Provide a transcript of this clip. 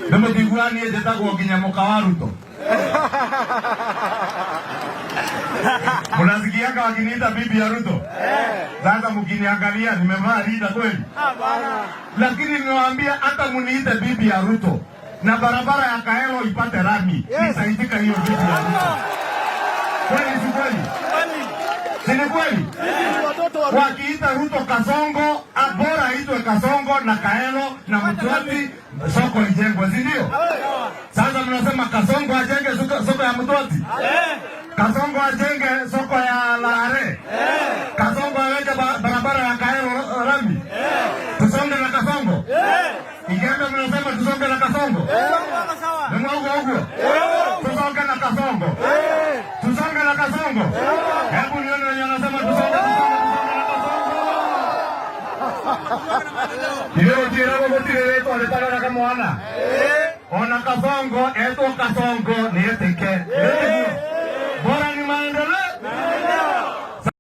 Nemo tiguani ejetagwo nginya muka Ruto. Mnasikiaga wakiniita bibi ya Ruto? Sasa mkiniangalia nimevaa rinda kweli? Hapana. Lakini niwaambia hata muniite bibi ya Ruto na barabara ya Kaelo ipate rami, nisaitika hiyo bibi ya Ruto. Kweli si kweli? Si ni kweli? Wakiita Ruto Kasongo, bora aitwe Kasongo na Kaelo na Mtwati, soko ijengwe, si ndio? Sasa mnasema Kasongo ajenge soko ya Mtwati? Kasongo ajenge soko ya Lahare? Kasongo aweke barabara ya Kaelo rami? Tusonge na Kasongo? Igembe mnasema tusonge na Kasongo? Ni mwangu. Tusonge na Kasongo? Tusonge na Kasongo? Hebu nione wenye wanasema tusonge na Kasongo. Ndio jirabo motire leto aletana kama wana. Ona Kasongo, eto Kasongo ni ete